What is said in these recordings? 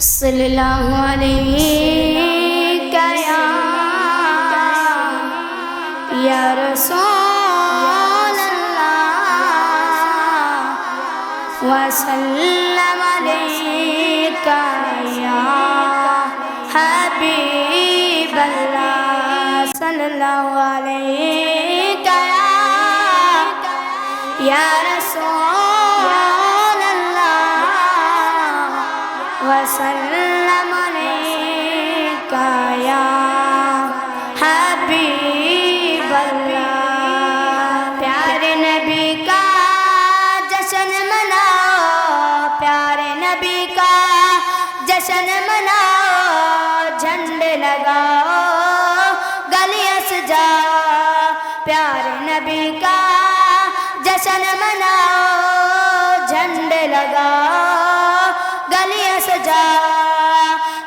صلی اللہ علیہ یا رسول اللہ وسلم علیک یا حبیب اللہ صلی اللہ علیہ یا رسول اللہ وسلم علیک یا حبیب اللہ۔ پیارے نبی کا جشن مناؤ، پیارے نبی کا جشن مناؤ، جھنڈے لگاؤ گلیاں سجاؤ، پیارے نبی کا جشن مناؤ، جھنڈے لگاؤ گلیاں سجاؤ۔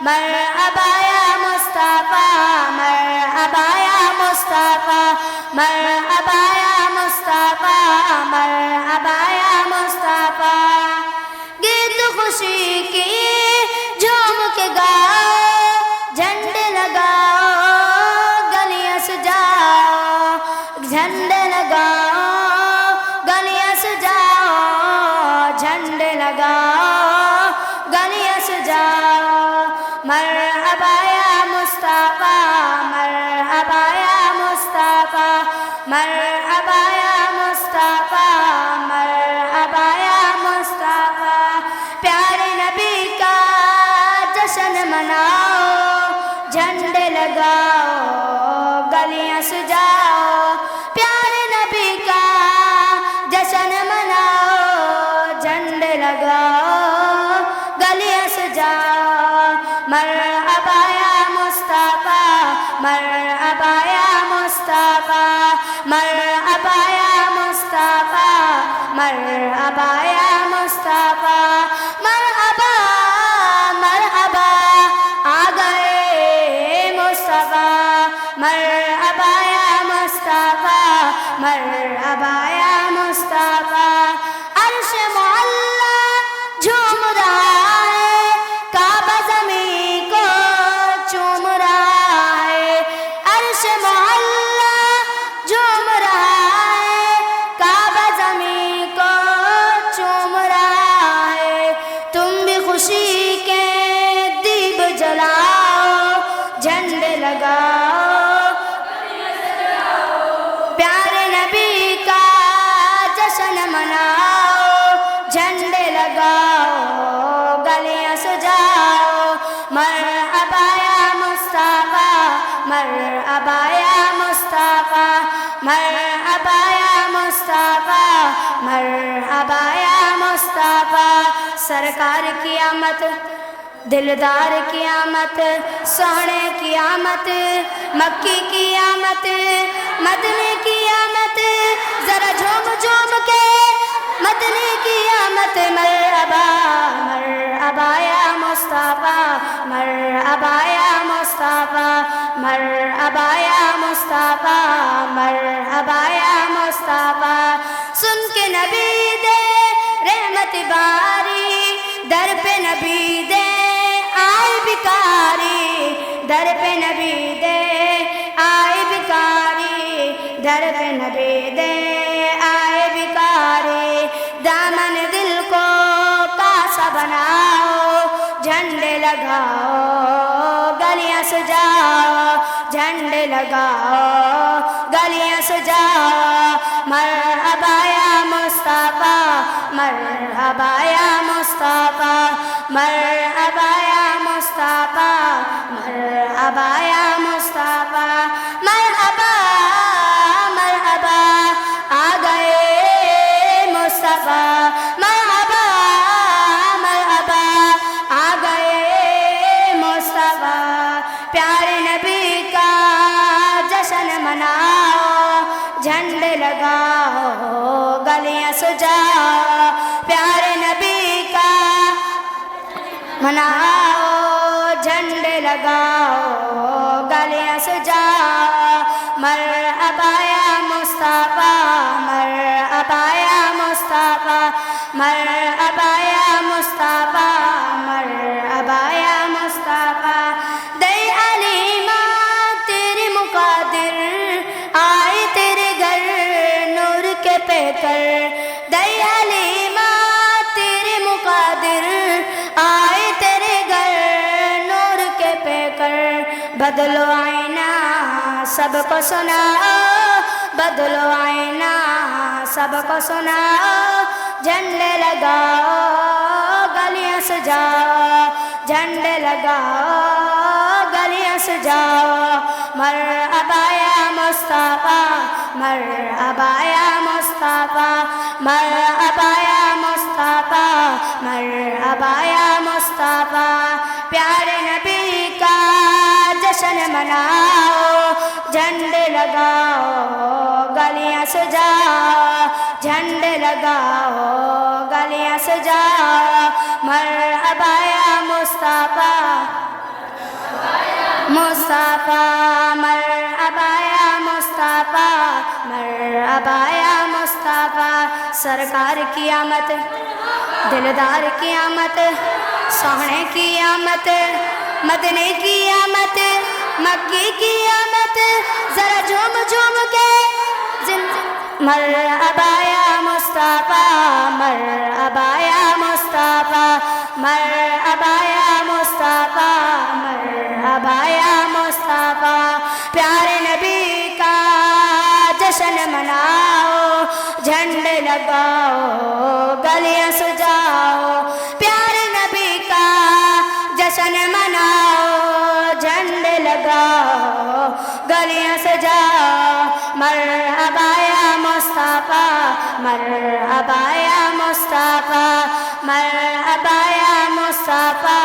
مرحبا یا مصطفیٰ، مرحبا یا مصطفیٰ، مرحبا یا مصطفیٰ، مرحبا یا مصطفیٰ۔ گیت خوشی کی جھوم کے گاؤ، جھنڈے لگاؤ گلیاں سجاؤ، جھنڈے لگاؤ گلیاں سجاؤ، جھنڈے لگاؤ گلیاں سجاؤ۔ مرحبا یا مصطفیٰ، مرحبا یا مصطفیٰ، مرحبا یا مصطفیٰ، مرحبا یا مصطفیٰ۔ پیارے نبی کا جشن مناؤ، جھنڈے لگاؤ گلیاں سجاؤ، پیارے نبی کا جشن مناؤ، جھنڈے لگاؤ گلیاں سجاؤ۔ مرحبا یا مصطفیٰ، مرحبا یا مصطفیٰ، مرحبا یا مصطفیٰ، مرحبا یا مصطفیٰ۔ مرحبا مرحبا آ گئے مصطفیٰ، مرحبا یا مصطفیٰ، مرحبا یا مصطفیٰ۔ عرش معلا جھوم رہا ہے، کعبہ زمین کو چوم رہا ہے، عرش معلا جھوم رہا ہے، کعبہ زمین کو چوم رہا ہے۔ تم بھی خوشی کے دیپ جلاؤ، جھنڈے لگاؤ پیارے نبی کا جشن مناؤ، جھنڈے لگاؤ گلیاں سجاؤ۔ مرحبا یا مصطفیٰ، مرحبا یا مصطفیٰ، مرحبا یا مصطفیٰ، مرحبا یا مصطفیٰ۔ سرکار کی آمد، دلدار کی آمد، سونے کی آمد، مکی کی آمد، مدنی کی آمد، ذرا جھوم جھوم کے مدنی کی آمد۔ مرحبا مرحبا یا مصطفیٰ، مرحبا یا مصطفیٰ، مرحبا یا مصطفیٰ، مرحبا یا مصطفیٰ۔ سن کے نبی دے رحمت باری، در پہ نبی دے آئے بکاری، در پہ نبی دے آئے بکاری، در پہ نبی دے آئے بکاری۔ دامن دل کو کاسا بناؤ، جھنڈے لگاؤ گلیاں سجاؤ، جھنڈے لگاؤ گلیاں سجاؤ۔ مرحبا یا مصطفیٰ، مرحبا یا مصطفیٰ، مرحبا یا مصطفیٰ، مرحبا یا مصطفیٰ۔ مرحبا مرحبا آ گئے مصطفیٰ، مرحبا مرحبا آ گئے مصطفیٰ۔ پیارے نبی کا جشن مناؤ، جھنڈے لگاؤ گلیاں سجاؤ، پیارے نبی کا مناؤ، جھنڈے لگاؤ گلیاں سجاؤ۔ مرحبا یا مصطفیٰ، مرحبا یا مصطفیٰ، مرحبا یا مصطفیٰ، مرحبا یا بدلو آئینہ سب کو سناؤ بدلو آئینہ سب کو سناؤ جھنڈے لگاؤ گلیاں سجاؤ جھنڈے لگاؤ گلیاں سجاؤ مرحبا یا مصطفیٰ مرحبا یا مصطفیٰ مرحبا یا مصطفیٰ مرحبا یا مصطفیٰ پیارے نبی کا جشن مناؤ جھنڈے لگاؤ گلیاں سجاؤ جھنڈے لگاؤ گلیاں سجاؤ مرحبا یا مصطفیٰ مصطفیٰ مرحبا یا مصطفیٰ مرحبا یا مصطفیٰ سرکار کی آمد دلدار کی آمد سوہنے کی آمد مدنے کی آمد مکی کی آمد ذرا جھوم جھوم کے مرحبا یا مصطفیٰ مرحبا یا مصطفیٰ مرحبا یا مصطفیٰ مرحبا یا مصطفیٰ پیارے نبی کا جشن مناؤ جھنڈے لگاؤ گلیاں سجاؤ پیارے نبی کا جشن مناؤ جھنڈے لگاؤ گلیاں سجاؤ مرحبا یا مصطفیٰ مرحبا یا مصطفیٰ مرحبا یا مصطفیٰ